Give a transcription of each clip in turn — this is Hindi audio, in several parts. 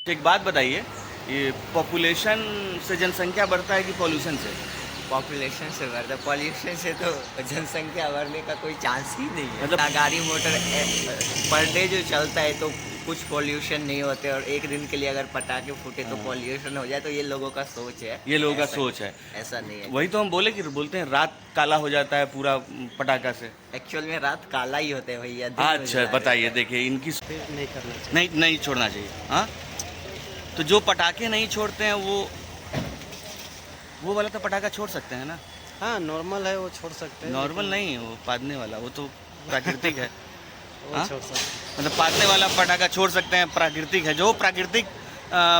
एक बात बताइए, ये पॉपुलेशन से जनसंख्या बढ़ता है कि पॉल्यूशन से? पॉपुलेशन से बढ़ता, पॉल्यूशन से तो जनसंख्या बढ़ने का कोई चांस ही नहीं है। मतलब गाड़ी मोटर पर डे जो चलता है तो कुछ पॉल्यूशन नहीं होते, और एक दिन के लिए अगर पटाखे फूटे तो पॉल्यूशन हो जाए, तो ये लोगों का सोच है। ये लोगों का ऐसा- सोच है। ऐसा नहीं है। वही तो हम बोलते हैं रात काला हो जाता है पूरा पटाखा से। एक्चुअल में रात काला ही होता है भैया। दिन में अच्छा उजाला बताइए, रहता है। देखिए इनकी नहीं करना चाहिए। नहीं छोड़ना चाहिए। हाँ, तो जो पटाखे नहीं छोड़ते हैं वो वाला तो पटाखा छोड़ सकते हैं ना? हाँ, नॉर्मल है वो छोड़ सकते हैं। नॉर्मल नहीं, वो पादने वाला, वो तो प्राकृतिक है। वो हाँ? छोड़ सकते हैं। मतलब पादने वाला पटाखा छोड़ सकते हैं, प्राकृतिक है। जो प्राकृतिक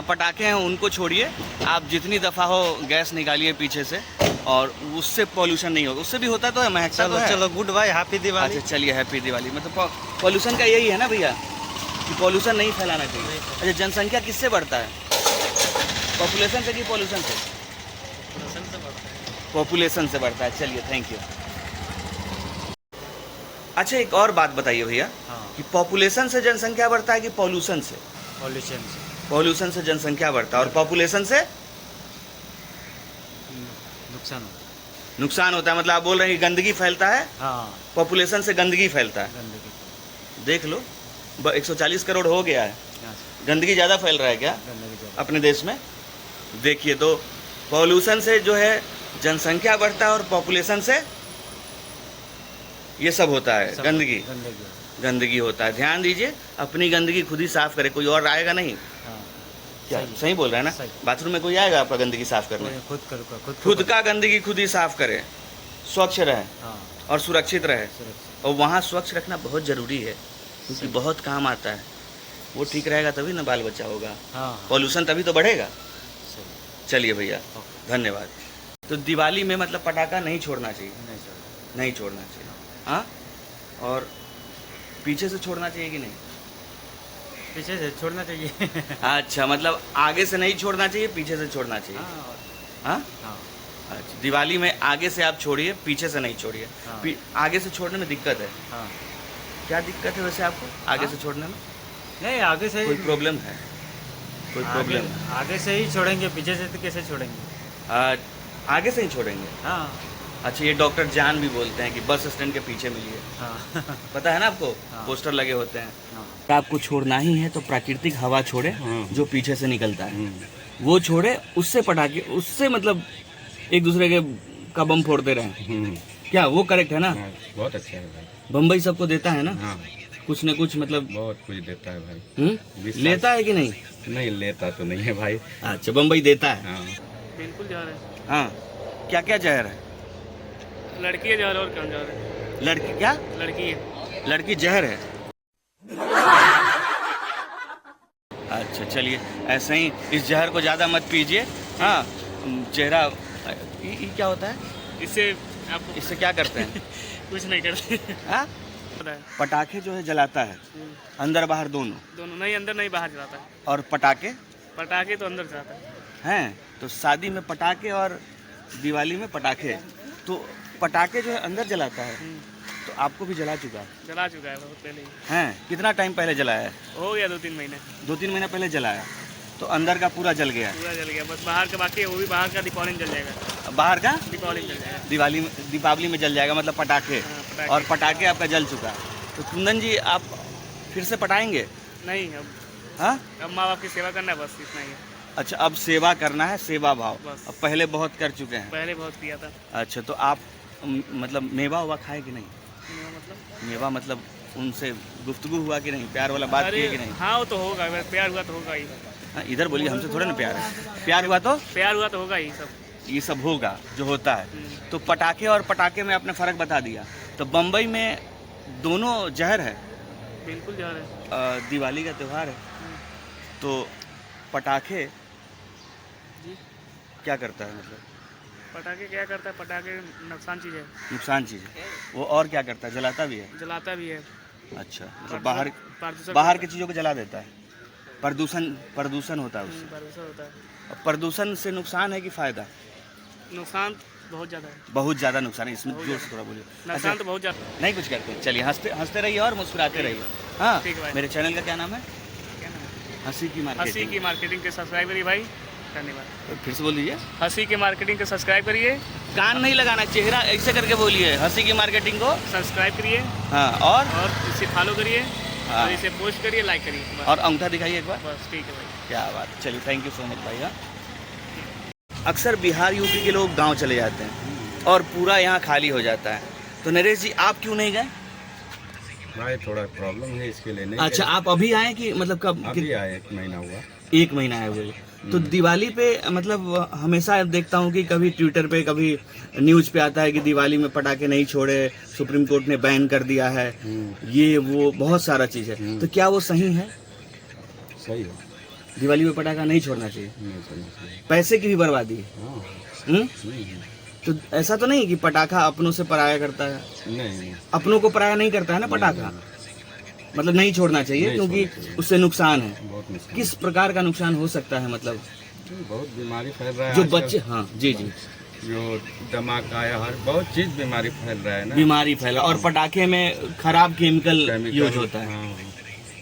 पटाखे हैं उनको छोड़िए। आप जितनी दफ़ा हो गैस निकालिए पीछे से, और उससे पॉल्यूशन नहीं होगा। उससे भी होता तो है, महकता तो चलो है। चलो, गुड बाय, हैप्पी दिवाली। अच्छा चलिए, हैप्पी दिवाली। मतलब पॉल्यूशन का यही है ना भैया, कि पॉल्यूशन नहीं फैलाना चाहिए। अच्छा, जनसंख्या किससे बढ़ता है? पॉपुलेशन से कि पॉल्यूशन से? पॉल्यूशन से बढ़ता है। पॉपुलेशन से बढ़ता है। चलिए, थैंक यू। अच्छा, एक और बात बताइए भैया, हाँ, कि पॉपुलेशन से जनसंख्या बढ़ता है कि पॉल्यूशन से? पॉल्यूशन से। पॉल्यूशन से जनसंख्या बढ़ता है, और पॉपुलेशन से नुकसान होता नुकसान होता है। मतलब आप बोल रहे हैं कि गंदगी फैलता है, है। हाँ, पॉपुलेशन से गंदगी फैलता है। गंदगी। देख लो, 140 करोड़ हो गया है, यहाँ से गंदगी ज़्यादा फैल रहा है क्या गंदगी ज़्यादा। अपने देश में? देखिए, तो पॉल्यूशन से जो है जनसंख्या बढ़ता है, और पॉपुलेशन से ये सब होता है, सब गंदगी गंदगी। होता है। ध्यान दीजिए, अपनी गंदगी खुद ही साफ करे, कोई और आएगा नहीं। हाँ, क्या सही। सही बोल रहे हैं ना? सही। बाथरूम में कोई आएगा आपका गंदगी साफ करने? कोई खुद करूँगा, खुद का गंदगी खुद ही साफ करे, स्वच्छ रहे हाँ, और सुरक्षित रहे। सुरक्षित। और वहाँ स्वच्छ रखना बहुत ज़रूरी है, क्योंकि बहुत काम आता है। वो ठीक रहेगा तभी ना बाल बच्चा होगा, हाँ, पॉल्यूशन तभी तो बढ़ेगा। सही। चलिए भैया, ओके, धन्यवाद। तो दिवाली में मतलब पटाखा नहीं छोड़ना चाहिए? नहीं छोड़ना। नहीं छोड़ना चाहिए। हाँ, और पीछे से छोड़ना चाहिए कि नहीं? पीछे से छोड़ना चाहिए। अच्छा, मतलब आगे से नहीं छोड़ना चाहिए, पीछे से छोड़ना चाहिए। हाँ, हाँ, हाँ, अच्छा, दिवाली में आगे से आप छोड़िए, पीछे से नहीं छोड़िए। हाँ। आगे से छोड़ने में दिक्कत है। हाँ। क्या दिक्कत है वैसे आपको आगे हाँ? से छोड़ने में? नहीं, आगे से कोई प्रॉब्लम है? कोई प्रॉब्लम है? आगे से ही छोड़ेंगे, पीछे से तो कैसे छोड़ेंगे? आगे से ही छोड़ेंगे? हाँ, अच्छा, ये डॉक्टर जान भी बोलते हैं कि बस स्टैंड के पीछे मिलिए। हाँ, पता है ना आपको? हाँ। पोस्टर लगे होते हैं। हाँ। आपको छोड़ना ही है तो प्राकृतिक हवा छोड़े, जो पीछे से निकलता है वो छोड़े, उससे पटाखे, उससे मतलब एक दूसरे के का बम फोड़ते रहे। क्या वो करेक्ट है ना? बहुत अच्छा है भाई। बम्बई सबको देता है ना, हाँ, कुछ न कुछ, मतलब बहुत कुछ देता है भाई। विश्वास- लेता है कि नहीं? नहीं लेता तो नहीं है भाई। अच्छा, बम्बई देता है। हाँ, बिल्कुल जा रहे हैं। हाँ, क्या क्या जहर है? लड़की है जा रहे और कौन जा रहे हैं? लड़की क्या? लड़की है। लड़की जहर है? अच्छा चलिए, ऐसे ही इस जहर को ज़्यादा मत पीजिए। हाँ, चेहरा ये क्या होता है? इससे आपको इससे क्या करते हैं? कुछ नहीं करते। हाँ, पता है। पटाखे जो है जलाता है, अंदर बाहर दोनों, दोनों नहीं, अंदर नहीं बाहर चलाता है। और पटाखे पटाखे तो अंदर चलाता है। हैं। तो शादी में पटाखे और दिवाली में पटाखे, तो पटाखे जो है अंदर जलाता है, तो आपको भी जला चुका है? जला चुका है बहुत पहले ही। हैं? कितना टाइम पहले जलाया है? हो गया 2-3 महीने। 2-3 महीना पहले जलाया, तो अंदर का पूरा जल गया। पूरा जल गया, बस बाहर का बाकी है, वो भी बाहर का दीपावली में जल जाएगा। बाहर का दीपावली में जल जाएगा। दीपावली में जल जाएगा, मतलब पटाखे। हाँ, पटाखे। और पटाखे आपका जल चुका है, तो कुंदन जी आप फिर से पटाएंगे? नहीं, हाँ, अब माँ बाप की सेवा करना है, बस इतना ही है। अच्छा, अब सेवा करना है, सेवा भाव। बस। अब पहले बहुत कर चुके हैं। पहले बहुत किया था। अच्छा, तो आप मतलब मेवा हुआ खाए कि नहीं? मतलब मेवा मतलब उनसे गुफ्तगू हुआ कि नहीं, प्यार वाला बात किए कि नहीं? हाँ, वो तो होगा, अगर प्यार हुआ तो होगा ही। हाँ, इधर बोलिए, हमसे थोड़ा ना प्यार है। प्यार हुआ तो प्यार हुआ तो होगा ही सब। ये सब होगा जो होता है। तो पटाखे और पटाखे में आपने फ़र्क बता दिया। तो बम्बई में दोनों जहर है। बिल्कुल जा रहे हैं। दिवाली का त्यौहार है, तो पटाखे जी, क्या करता है? मतलब पटाखे क्या करता है? पटाखे नुकसान चीज़ है। नुकसान चीज़ है। वो और क्या करता है? जलाता भी है? जलाता भी है। अच्छा, मतलब बाहर प्रदूषण बाहर की चीज़ों को जला देता है। प्रदूषण होता है उससे। प्रदूषण होता है। अब प्रदूषण से नुकसान है कि फ़ायदा? नुकसान बहुत ज़्यादा है। बहुत ज़्यादा नुकसान है। इसमें बहुत जोर से थोड़ा बोलिए। नुकसान तो बहुत ज़्यादा। नहीं कुछ करते, चलिए हंसते हंसते रहिए और मुस्कुराते रहिए। हाँ, ठीक है भाई। मेरे चैनल का क्या नाम है? क्या नाम है? हंसी की हंसी मार्केटिंग। की मार्केटिंग के सब्सक्राइब करिए भाई, धन्यवाद। फिर से बोल दीजिए। हंसी की मार्केटिंग को सब्सक्राइब करिए, कान नहीं लगाना, चेहरा ऐसे करके बोलिए, हंसी की मार्केटिंग को। सब्सक्राइब करिए हाँ, और इसे फॉलो करिए हाँ। और इसे पोस्ट करिए, लाइक करिए, बस। और अंगूठा दिखाइए एक बार। बस ठीक है भाई। क्या बात, चलिए थैंक यू सो मच भाई। हाँ, अक्सर बिहार यूपी के लोग गांव चले जाते हैं और पूरा यहाँ खाली हो जाता है, तो नरेश जी आप क्यों नहीं गए? भाई थोड़ा प्रॉब्लम है इसके लिए नहीं अच्छा, आप अभी आए कि मतलब कब? अभी आए, 1 महीना हुआ। 1 महीना आए हुए। तो दिवाली पे मतलब हमेशा देखता हूँ कि कभी ट्विटर पे कभी न्यूज़ पे आता है कि दिवाली में पटाखे नहीं छोड़े, सुप्रीम कोर्ट ने बैन कर दिया है, ये वो बहुत सारा चीज़ है। तो क्या वो सही है? सही है, दिवाली में पटाखा नहीं छोड़ना चाहिए? नहीं छोड़ना चाहिए। पैसे की भी बर्बादी है। हाँ, हम्म? नहीं तो ऐसा तो नहीं कि पटाखा अपनों से पराया करता है? नहीं, अपनों को पराया नहीं करता है ना पटाखा, मतलब नहीं छोड़ना चाहिए नहीं क्योंकि छोड़ना चाहिए। उससे नुकसान है। बहुत नुकसान। किस प्रकार का नुकसान हो सकता है मतलब? बहुत बीमारी फैल रहा है जो आजकल। बच्चे, हाँ जी जी, जो धमाका या हर बहुत चीज बीमारी फैल रहा है ना। बीमारी फैला और पटाखे में खराब केमिकल केमिकल, यूज होता है। हाँ,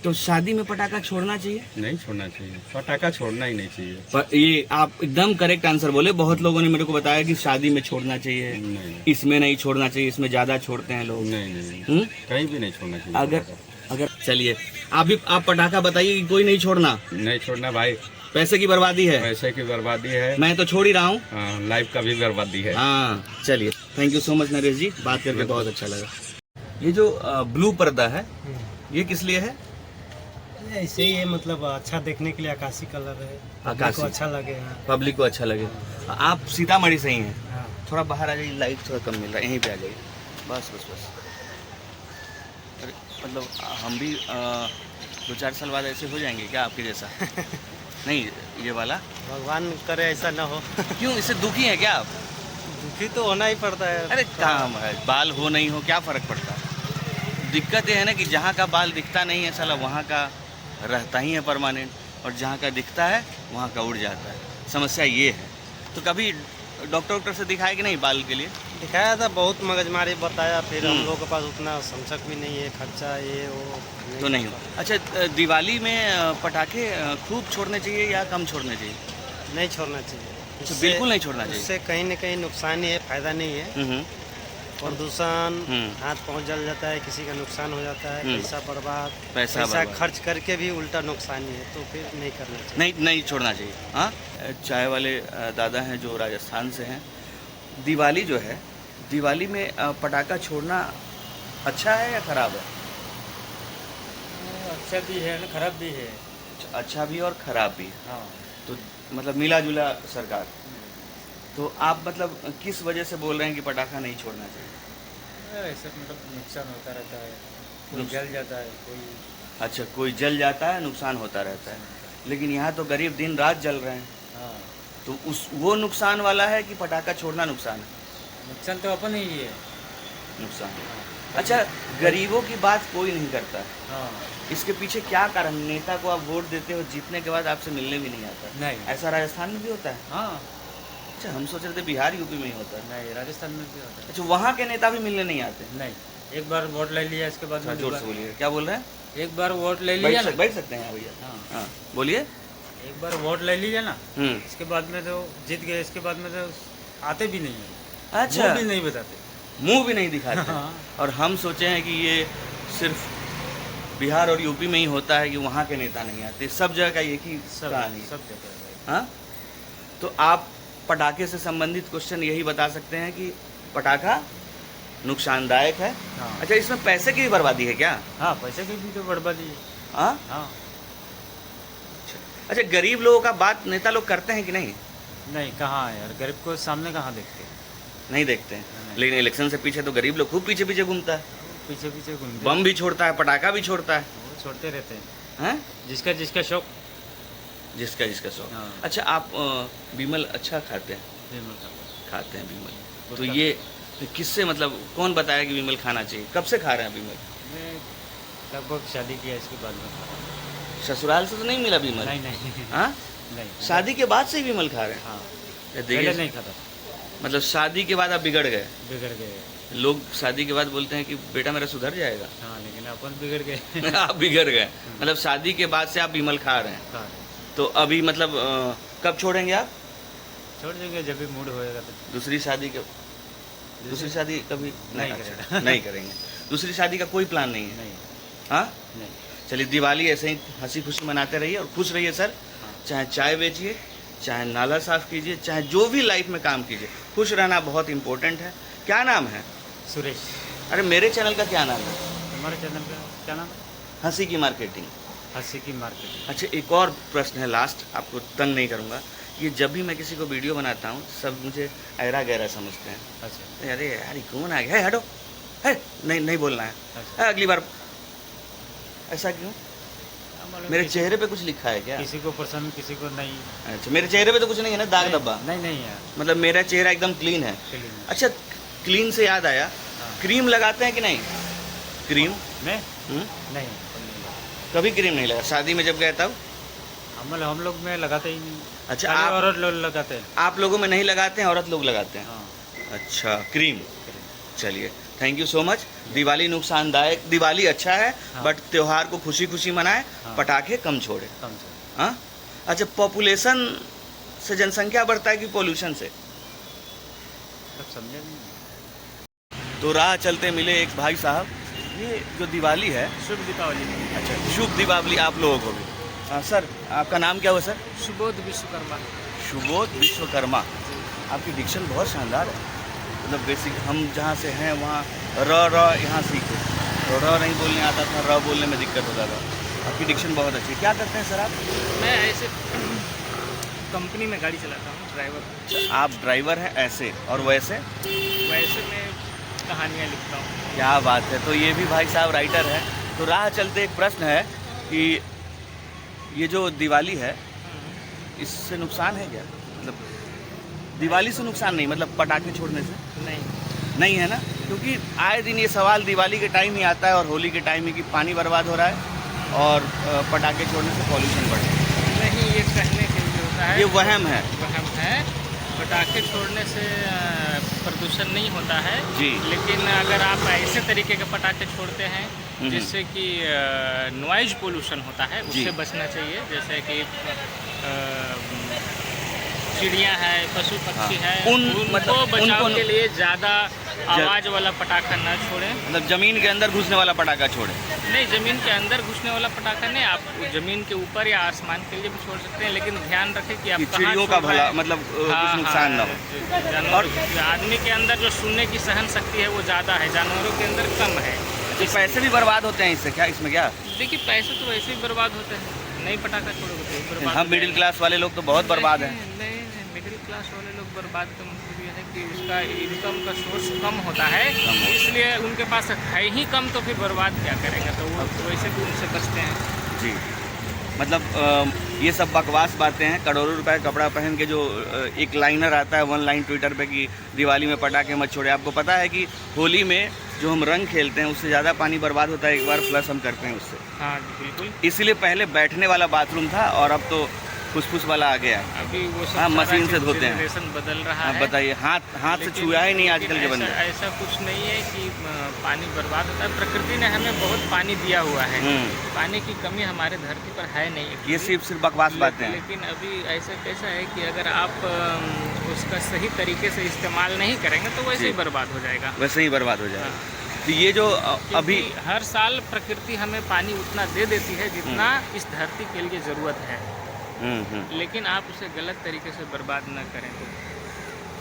तो शादी में पटाखा छोड़ना चाहिए? नहीं छोड़ना चाहिए, पटाखा छोड़ना ही नहीं चाहिए। पर ये आप एकदम करेक्ट आंसर बोले। बहुत लोगों ने मेरे को बताया कि शादी में छोड़ना चाहिए, नहीं इसमें नहीं छोड़ना चाहिए, इसमें ज्यादा छोड़ते हैं लोग। नहीं नहीं, हम्म? कहीं भी नहीं छोड़ना चाहिए। अगर पटाखा। अगर चलिए आप पटाखा बताइए कि कोई नहीं छोड़ना, नहीं छोड़ना भाई, पैसे की बर्बादी है। पैसे की बर्बादी है, मैं तो छोड़ ही रहा हूँ। हाँ, लाइफ का भी बर्बादी है। हाँ चलिए, thank you so much Naresh ji, बात करके बहुत अच्छा लगा। ये जो ब्लू पर्दा है ये किस लिए है? ऐसे ही है, मतलब अच्छा देखने के लिए आकाशी कलर है, आकाशी। को अच्छा लगे। हाँ, पब्लिक को अच्छा लगे। आप सीतामढ़ी से ही हैं? हाँ। थोड़ा बाहर आ जाइए, लाइट थोड़ा कम मिल रहा है, यहीं पे आ जाइए। बस बस बस। अरे मतलब हम भी 2-4 साल बाद ऐसे हो जाएंगे क्या आपके जैसा? नहीं, ये वाला भगवान करे ऐसा ना हो। क्यों, इससे दुखी हैं क्या आप? दुखी तो होना ही पड़ता है। अरे काम है, बाल हो नहीं हो क्या फ़र्क पड़ता है? दिक्कत ये है ना कि जहाँ का बाल दिखता नहीं है साला वहाँ का रहता ही है परमानेंट, और जहाँ का दिखता है वहाँ का उड़ जाता है। समस्या ये है। तो कभी डॉक्टर से दिखाया कि नहीं बाल के लिए? दिखाया था, बहुत मगजमारी बताया, फिर हम लोग के पास उतना समझक भी नहीं है, खर्चा ये वो तो नहीं हो। अच्छा, दिवाली में पटाखे खूब छोड़ने चाहिए या कम छोड़ने चाहिए? नहीं छोड़ना चाहिए। अच्छा, बिल्कुल नहीं छोड़ना चाहिए। उससे कहीं न कहीं नुकसान ही है, फायदा नहीं है। हम्म, प्रदूषण, हम्म। हाथ पाँव जल जाता है, किसी का नुकसान हो जाता है, पैसा बर्बाद, पैसा बर्बाद। खर्च करके भी उल्टा नुकसान ही है, तो फिर नहीं करना चाहिए। नहीं छोड़ना चाहिए। हाँ, चाय वाले दादा हैं जो राजस्थान से हैं। दिवाली जो है, दिवाली में पटाखा छोड़ना अच्छा है या ख़राब है? अच्छा भी है ना, खराब भी है। अच्छा भी और ख़राब भी। हाँ, तो मतलब मिला जुला सरकार। तो आप मतलब किस वजह से बोल रहे हैं कि पटाखा नहीं छोड़ना चाहिए? ऐसे मतलब नुकसान होता रहता है, कोई जल जाता है, कोई अच्छा, कोई जल जाता है, नुकसान होता रहता है। लेकिन यहाँ तो गरीब दिन रात जल रहे हैं, हाँ, तो वो नुकसान वाला है कि पटाखा छोड़ना नुकसान है? नुकसान तो अपन ही है। नुकसान। अच्छा, गरीबों की बात कोई नहीं करता है। हाँ, इसके पीछे क्या कारण? नेता को आप वोट देते हो, जीतने के बाद आपसे मिलने भी नहीं आता। नहीं। ऐसा राजस्थान में भी होता है? हाँ, अच्छा, हम सोच रहे थे बिहार यूपी में ही होता है। नहीं, राजस्थान में भी होता अच्छा, वहाँ के नेता भी मिलने नहीं आते? है। नहीं, एक बार वोट ले लिया, इसके बाद थोड़ा में जोर से दोबारा- बोलिए, क्या बोल रहे हैं? एक बार वोट ले लिया ना, बैठ सकते हैं भैया? हाँ, हाँ बोलिए। एक बार वोट ले लिया ना, हम्म, इसके बाद में तो जीत गए, इसके बाद में तो आते भी नहीं है, अच्छा, वो भी नहीं बताते। मुंह भी नहीं दिखाते। हाँ। और हम सोचे हैं कि ये सिर्फ बिहार और यूपी में ही होता है कि वहाँ के नेता नहीं आते, सब जगह का एक ही सब कहानी है। सब जगह है। हाँ, तो आप पटाखे से संबंधित क्वेश्चन यही बता सकते हैं कि पटाखा नुकसानदायक है। हाँ। अच्छा, इसमें पैसे की भी बर्बादी है क्या? हाँ, पैसे की भी तो बर्बादी है। हाँ। हाँ, अच्छा, गरीब लोगों का बात नेता लोग करते हैं कि नहीं? नहीं, कहाँ है यार, गरीब को सामने कहाँ देखते हैं? नहीं देखते हैं। नहीं। लेकिन इलेक्शन से पीछे तो गरीब लोग खूब पीछे पीछे घूमता है, पीछे पीछे घूमते बम भी छोड़ता है, पटाखा भी छोड़ता है। वो छोड़ते रहते हैं, हैं? जिसका जिसका शौक। जिसका जिसका शौक। हाँ। अच्छा, आप विमल अच्छा खाते हैं? विमल का। खाते हैं विमल। तो उसका- ये किससे, मतलब कौन बताया कि विमल खाना चाहिए? कब से खा रहे हैं विमल? मैं लगभग शादी किया, इसके बाद में खा रहा हूँ। ससुराल से तो नहीं मिला विमल? नहीं नहीं हाँ, नहीं, शादी के बाद से ही विमल खा रहे हैं? हाँ, ये पहले देखिए, नहीं खाता, मतलब शादी के बाद आप बिगड़ गए। बिगड़ गए। लोग शादी के बाद बोलते हैं कि बेटा मेरा सुधर जाएगा। हाँ लेकिन अपन बिगड़ गए। आप बिगड़ गए, मतलब शादी के बाद से आप विमल खा रहे हैं। हाँ, तो अभी मतलब कब छोड़ेंगे आप? छोड़ देंगे जब भी मूड होएगा तो। दूसरी शादी कभी नहीं अच्छा, करेगा। नहीं करेंगे। दूसरी शादी का कोई प्लान नहीं है? नहीं हाँ नहीं। चलिए, दिवाली ऐसे ही हंसी खुशी मनाते रहिए और खुश रहिए सर। चाहे चाय बेचिए, चाहे नाला साफ कीजिए, चाहे जो भी लाइफ में काम कीजिए, खुश रहना बहुत इंपॉर्टेंट है। क्या नाम है? सुरेश। अरे मेरे चैनल का क्या नाम है? हमारे चैनल का क्या नाम है? हंसी की मार्केटिंग। हंसी की मार्केट। अच्छा, एक और प्रश्न है लास्ट, आपको तंग नहीं करूँगा। ये जब भी मैं किसी को वीडियो बनाता हूँ सब मुझे ऐरा गहरा समझते हैं। अच्छा अरे यार ये कौन आ गया है, हटो, है नहीं बोलना है। अच्छा। अगली बार। ऐसा क्यों? मेरे चेहरे पे कुछ लिखा है क्या? किसी को पसंद किसी को नहीं। अच्छा, मेरे चेहरे पे तो कुछ नहीं है ना, दाग धब्बा? नहीं यार। मतलब मेरा चेहरा एकदम क्लीन है। चलिए। अच्छा, क्लीन से याद आया, क्रीम लगाते हैं कि नहीं? क्रीम मैं हम्म? नहीं कभी क्रीम नहीं लगा? शादी में जब गए तब? हम लोग में लगाते ही नहीं। अच्छा, खाली आप औरत लोग लगाते हैं। आप लोगों में नहीं लगाते हैं, औरत लोग लगाते हैं। हाँ। अच्छा, क्रीम। चलिए, thank you so much. Diwali नुकसानदायक, दिवाली अच्छा है हाँ। बट त्योहार को खुशी खुशी मनाए, हाँ। पटाखे कम छोड़े। कम से हाँ। अच्छा, पॉपुलेशन से जनसंख्या बढ़ता है कि पॉल्यूशन से? सब समझे नहीं। तो राह चलते मिले एक भाई साहब, ये जो दिवाली है, शुभ दीपावली। अच्छा शुभ दीपावली आप लोगों को भी। सर आपका नाम क्या हुआ सर? सुबोध विश्वकर्मा। सुबोध विश्वकर्मा। आपकी डिक्शन बहुत शानदार है, मतलब बेसिक हम जहाँ से हैं वहाँ र यहाँ सीखे, तो र नहीं बोलने आता था, र बोलने में दिक्कत होता था। आपकी डिक्शन बहुत अच्छी है। क्या करते हैं सर आप? मैं ऐसे कंपनी में गाड़ी चलाता हूँ, ड्राइवर। अच्छा, आप ड्राइवर हैं ऐसे, और वैसे? वैसे मैं कहानियाँ लिखता हूँ। क्या बात है। तो ये भी भाई साहब राइटर है। तो राह चलते एक प्रश्न है कि ये जो दिवाली है इससे नुकसान है क्या? मतलब दिवाली से नुकसान नहीं, मतलब पटाखे छोड़ने से नहीं है ना? क्योंकि आए दिन ये सवाल दिवाली के टाइम ही आता है और होली के टाइम ही कि पानी बर्बाद हो रहा है और पटाखे छोड़ने से पॉल्यूशन बढ़ रहा है। नहीं, ये कहने के लिए होता है, ये वहम है। वहम है। पटाखे छोड़ने से प्रदूषण नहीं होता है जी। लेकिन अगर आप ऐसे तरीके के पटाखे छोड़ते हैं जिससे कि नॉइज पोल्यूशन होता है, उससे बचना चाहिए। जैसे कि चिड़िया है, पशु पक्षी है, उनको बचाव के लिए ज़्यादा आवाज़ वाला पटाखा न छोड़ें। मतलब ज़मीन के अंदर घुसने वाला पटाखा छोड़ें? नहीं, ज़मीन के अंदर घुसने वाला पटाखा नहीं, आप ज़मीन के ऊपर या आसमान के लिए भी छोड़ सकते हैं, लेकिन ध्यान रखें कि आप चिड़ियों का भला, मतलब कुछ नुकसान ना हो। जानवर, आदमी के अंदर जो सुनने की सहन शक्ति है वो ज़्यादा है, जानवरों के अंदर कम है। तो पैसे भी बर्बाद होते हैं इससे, क्या इसमें क्या? देखिए, पैसे तो वैसे ही बर्बाद होते हैं, नहीं पटाखा छोड़ोगे तो बर्बाद। हम मिडिल क्लास वाले लोग तो बहुत बर्बाद हैं। नहीं, मिडिल क्लास वाले लोग बर्बाद का मतलब ये है कि उसका इनकम का सोर्स कम होता है, इसलिए उनके पास है ही कम, तो फिर बर्बाद क्या करेंगे? तो वो वैसे भी उनसे बचते हैं। जी, मतलब ये सब बकवास बातें हैं। करोड़ों रुपए का कपड़ा पहन के जो एक लाइनर आता है, वन लाइन ट्विटर पे कि दिवाली में पटाखे मत छोड़े। आपको पता है कि होली में जो हम रंग खेलते हैं उससे ज़्यादा पानी बर्बाद होता है एक बार फ्लश हम करते हैं उससे। हाँ बिल्कुल। इसीलिए पहले बैठने वाला बाथरूम था और अब तो फुसफुस वाला आ गया है। अभी वो सब हाँ, मशीन से धोते हैं। जनरेशन बदल रहा हाँ, है। बताइए, हाथ से छुआ ही नहीं आजकल के बंदे। ऐसा कुछ नहीं है कि पानी बर्बाद होता है। प्रकृति ने हमें बहुत पानी दिया हुआ है, पानी की कमी हमारे धरती पर है नहीं। ये सिर्फ बकवास बातें हैं। लेकिन अभी ऐसा कैसा है कि अगर आप उसका सही तरीके से इस्तेमाल नहीं करेंगे तो वैसे ही बर्बाद हो जाएगा। वैसे ही बर्बाद हो जाएगा। तो ये जो अभी हर साल प्रकृति हमें पानी उतना दे देती है जितना इस धरती के लिए ज़रूरत है, लेकिन आप उसे गलत तरीके से बर्बाद न करें तो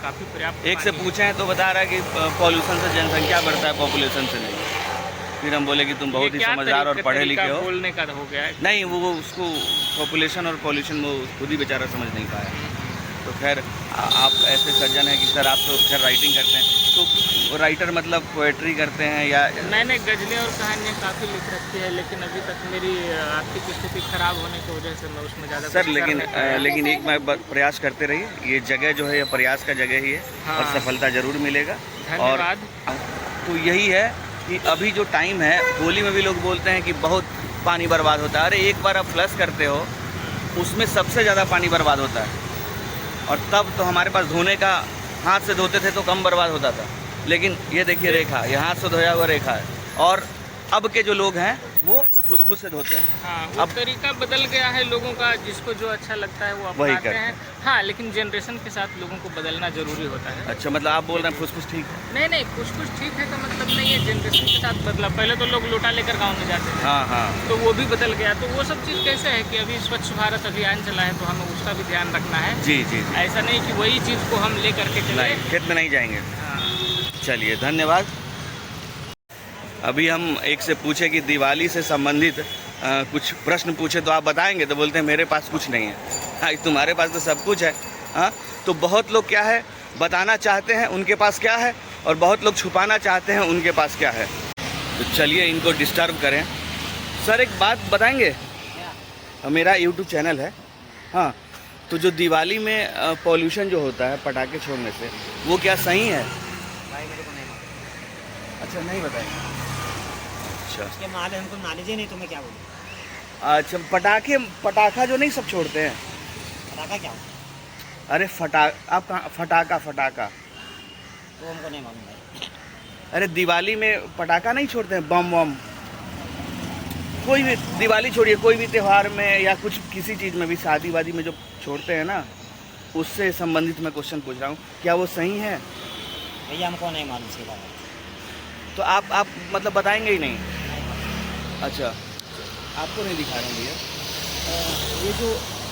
काफ़ी पर्याप्त। एक से पूछे हैं तो बता रहा है कि पॉल्यूशन से जनसंख्या बढ़ता है, पॉपुलेशन से नहीं। फिर हम बोले कि तुम बहुत ही समझदार और पढ़े लिखे हो। बोलने का हो गया है। नहीं, वो उसको पॉपुलेशन और पॉल्यूशन वो खुद ही बेचारा समझ नहीं पाया। तो खैर आप ऐसे सज्जन हैं कि सर आप तो खैर राइटिंग करते हैं, तो राइटर मतलब पोएट्री करते हैं या? मैंने गज़लें और कहानियाँ काफ़ी लिख रखी है, लेकिन अभी तक मेरी आर्थिक स्थिति खराब होने की वजह से मैं उसमें ज़्यादा सर लेकिन एक मैं प्रयास करते रहिए। ये जगह जो है ये प्रयास का जगह ही है। हाँ। और सफलता ज़रूर मिलेगा। धन्यवाद। तो यही है कि अभी जो टाइम है, होली में भी लोग बोलते हैं कि बहुत पानी बर्बाद होता है। अरे एक बार आप फ्लश करते हो उसमें सबसे ज़्यादा पानी बर्बाद होता है, और तब तो हमारे पास धोने का, हाथ से धोते थे तो कम बर्बाद होता था। लेकिन ये देखिए रेखा, यहाँ से धोया हुआ रेखा है। और अब के जो लोग हैं वो फुसफुस से धोते हैं। हाँ, अब तरीका बदल गया है लोगों का, जिसको जो अच्छा लगता है वो वही अपनाते करते हैं। हाँ, लेकिन जनरेशन के साथ लोगों को बदलना जरूरी होता है। अच्छा, मतलब आप बोल रहे हैं फुसफुस ठीक है? नहीं नहीं, कुछ ठीक है का मतलब नहीं है, जनरेशन के साथ बदला। पहले तो लोग लोटा लेकर गाँव में जाते थे, हाँ हाँ। तो वो भी बदल गया। तो वो सब चीज़ कैसे है कि अभी स्वच्छ भारत अभियान चला है, तो हमें उसका भी ध्यान रखना है। जी जी जी। ऐसा नहीं कि वही चीज़ को हम ले करके चले। नहीं, खेत में नहीं जाएंगे। हाँ। चलिए, धन्यवाद। अभी हम एक से पूछे कि दिवाली से संबंधित कुछ प्रश्न पूछे तो आप बताएंगे, तो बोलते हैं मेरे पास कुछ नहीं है। हाँ, तुम्हारे पास तो सब कुछ है। हाँ, तो बहुत लोग क्या है बताना चाहते हैं उनके पास क्या है, और बहुत लोग छुपाना चाहते हैं उनके पास क्या है। तो चलिए इनको डिस्टर्ब करें। सर एक बात बताएंगे, मेरा यूट्यूब चैनल है। हाँ, तो जो दिवाली में पॉल्यूशन जो होता है पटाखे छोड़ने से, वो क्या सही है? भाई मेरे को नहीं मालूम। अच्छा, नहीं बताएंगे। अच्छा उसके माले हमको नॉलेज ही नहीं, तो मैं क्या बोलूँ। अच्छा, पटाखा जो नहीं सब छोड़ते हैं। पटाखा क्या होता अरे आप कहाँ फटाका है वो हमको नहीं मालूम भाई। अरे दिवाली में पटाखा नहीं छोड़ते हैं, बम वम। कोई भी दिवाली छोड़िए, कोई भी त्यौहार में या कुछ किसी चीज़ में भी, शादी वादी में जो छोड़ते हैं ना, उससे संबंधित मैं क्वेश्चन पूछ रहा हूँ, क्या वो सही है? भैया हमको नहीं मालूम इसके बारे में। तो आप मतलब बताएंगे ही नहीं? अच्छा, आपको नहीं दिखा रहे हैं भैया।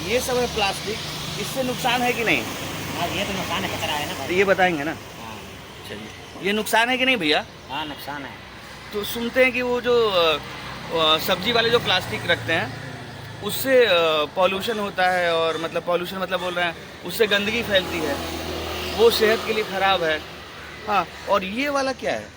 ये सब है प्लास्टिक, इससे नुकसान है कि नहीं? हाँ, ये तो नुकसान है, कचरा है ना भाई। ये बताएंगे ना? हाँ चलिए, ये नुकसान है कि नहीं भैया? हाँ, नुकसान है। तो सुनते हैं कि वो जो सब्जी वाले जो प्लास्टिक रखते हैं उससे पॉल्यूशन होता है, और मतलब पॉल्यूशन मतलब बोल रहे हैं उससे गंदगी फैलती है, वो सेहत के लिए ख़राब है। हाँ, और ये वाला क्या है,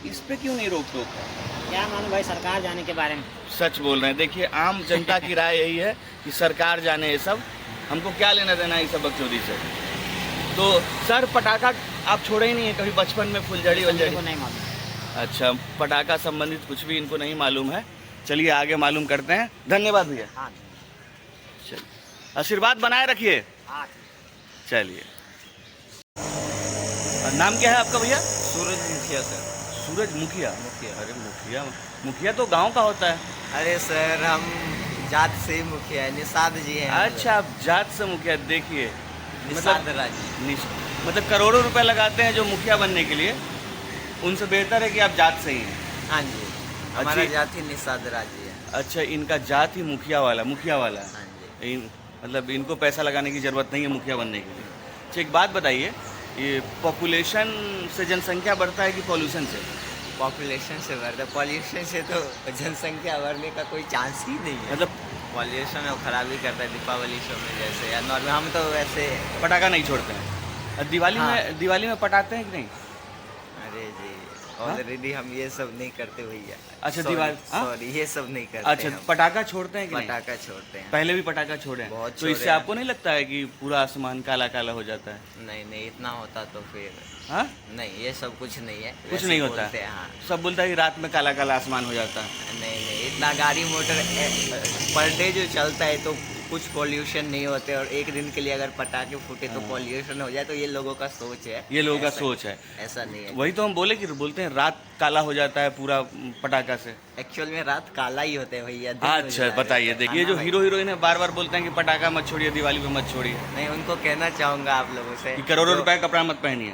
इस पे क्यों नहीं रोक टोक है? क्या मालूम भाई, सरकार जाने के बारे में। सच बोल रहे हैं। देखिए, आम जनता की राय यही है कि सरकार जाने ये सब, हमको क्या लेना देना है इस सब बकचोदी से। तो सर पटाखा आप छोड़े ही नहीं है कभी बचपन में, फुलझड़ी मेरे वलझड़ी? को नहीं मालूम। अच्छा, पटाखा संबंधित कुछ भी इनको नहीं मालूम है। चलिए आगे मालूम करते हैं। धन्यवाद भैया। हाँ चलिए, आशीर्वाद बनाए रखिए। हाँ। चलिए, नाम क्या है आपका भैया? सूरज मुखिया सर। सूरज मुखिया? अरे मुखिया तो गांव का होता है। अरे सर, हम जात से ही मुखिया है, निषाद जी हैं। अच्छा, आप जात से मुखिया। देखिए, निषाद राज। मतलब करोड़ों रुपए लगाते हैं जो मुखिया बनने के लिए, उनसे बेहतर है कि आप जात से ही हैं। हाँ जी, हमारा अच्छी- जात ही निषाद राज जी है। अच्छा, इनका जात ही मुखिया वाला है। हाँ जी। मतलब इनको पैसा लगाने की ज़रूरत नहीं है मुखिया बनने के लिए। अच्छा, एक बात बताइए, ये पॉपुलेशन से जनसंख्या बढ़ता है कि पॉल्यूशन से? पॉपुलेशन से बढ़ता है, पॉल्यूशन से तो जनसंख्या बढ़ने का कोई चांस ही नहीं है। मतलब पॉल्यूशन है, खराबी करता है दीपावली शो में जैसे, या नॉर्मल हम तो वैसे। पटाखा नहीं छोड़ते हैं। और दिवाली में पटाते हैं कि नहीं? अरे जी, ऑलरेडी हम ये सब नहीं करते भैया। अच्छा, दिवाली, हाँ? सॉरी, ये सब नहीं करते। अच्छा, हम। पटाखा छोड़ते हैं कि नहीं? पटाखा छोड़ते हैं। पहले भी पटाखा छोड़े हैं? बहुत तो छोड़े इससे हैं। आपको नहीं लगता है कि पूरा आसमान काला काला हो जाता है? नहीं नहीं, इतना होता तो फिर। हाँ, नहीं, ये सब कुछ नहीं है। कुछ वैसे नहीं होता बोलते है। हैं, हाँ। सब बोलता है कि रात में काला काला आसमान हो जाता है। नहीं नहीं, इतना गाड़ी मोटर पर डे जो चलता है तो कुछ पॉल्यूशन नहीं होते, और एक दिन के लिए अगर पटाखे फूटे तो पॉल्यूशन हो जाए, तो ये लोगों का सोच है। ये लोगों का ऐसा- सोच है। ऐसा नहीं है। वही तो हम बोलते हैं रात काला हो जाता है पूरा पटाखा से। एक्चुअल में रात काला ही होता है भैया। दिन अच्छा, उजाला बताइए। रहता है। देखिए, जो हाँ हीरो हीरोइन है बार बार बोलते हैं कि पटाखा मत छोड़िए, दिवाली में मत छोड़िए, नहीं, उनको कहना चाहूँगा आप लोगों से कि करोड़ों जो- रुपए का कपड़ा मत पहनिए।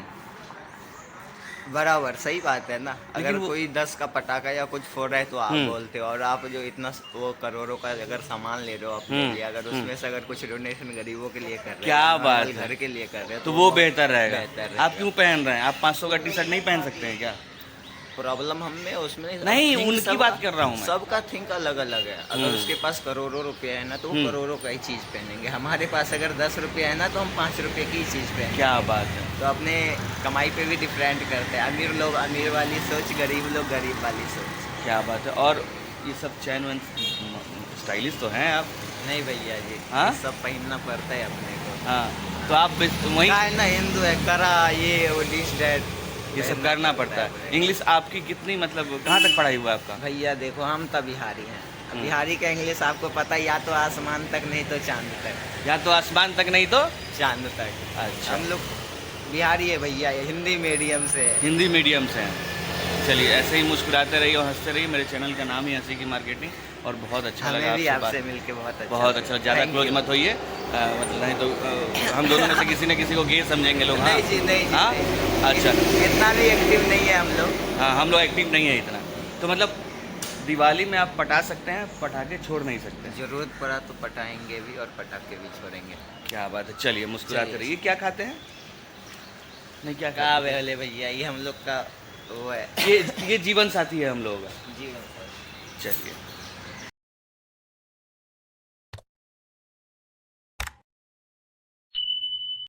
बराबर, सही बात है ना। अगर वो- कोई 10 का पटाखा या कुछ फोड़ रहा है तो आप हम्म। बोलते हो, और आप जो इतना वो करोड़ों का अगर सामान ले रहे हो अपने हम्म, लिए, अगर उसमें से अगर कुछ डोनेशन गरीबों के लिए कर रहे हो, क्या नॉर्मल बात है। घर के लिए कर रहे हो, तो वो बहुत बेहतर रहेगा। बेहतर आप रहेगा। क्यों पहन रहे हैं? आप 500 का टी शर्ट नहीं पहन सकते हैं क्या? प्रॉब्लम हमें उसमें नहीं, think उनकी बात कर रहा हूँ मैं। सबका थिंक अलग अलग है। अगर उसके पास करोड़ों रुपए है ना, तो वो करोड़ों का ही चीज़ पहनेंगे। हमारे पास अगर 10 रुपये है ना, तो हम 5 रुपये की ही चीज़ पहनेंगे। क्या बात है। तो अपने कमाई पे भी डिफरेंट करते हैं। अमीर लोग अमीर वाली सोच, गरीब लोग गरीब वाली सोच। क्या बात है। और ये सब चैन वैन स्टाइलिश तो हैं आप? नहीं भैया जी, हाँ? ये सब पहनना पड़ता है अपने को। हाँ, तो आप वहीं क्या है ना, हिंदू है, करा ये वो डिश डैट, ये सब करना पड़ता है। इंग्लिश आपकी कितनी, मतलब कहाँ तक पढ़ाई हुआ है आपका? भैया देखो, हम तो बिहारी हैं। बिहारी का इंग्लिश आपको पता है, या तो आसमान तक नहीं तो चांद तक। या तो आसमान तक नहीं तो चांद तक। अच्छा। हम लोग बिहारी है भैया, ये हिंदी मीडियम से है। हिंदी मीडियम से हैं। चलिए ऐसे ही मुस्कुराते रहिए और हंसते रहिए। मेरे चैनल का नाम ही हंसी की मार्केटिंग, और बहुत अच्छा लगा हमें भी आपसे आपसे बात। मिलके बहुत अच्छा बहुत लगा। अच्छा, ज़्यादा Thank क्लोज you। मत होइए, मतलब नहीं तो हम दोनों में से किसी न किसी को गे समझेंगे लोग। हाँ नहीं जी, नहीं जी, हाँ नहीं। अच्छा, इतना भी एक्टिव नहीं है हम लोग। हाँ हम लोग एक्टिव नहीं है इतना, तो मतलब दिवाली में आप पटा सकते हैं, पटाखे छोड़ नहीं सकते। जरूरत पड़ा तो पटाएंगे भी और पटाखे भी छोड़ेंगे। क्या बात है, चलिए मुस्कुराते चलिए। रहिए। क्या खाते हैं? नहीं क्या का खाते हैं? वाले भैया, ये हम लोग का वो है ये जीवन साथी है हम लोगों का। जीवन। चलिए।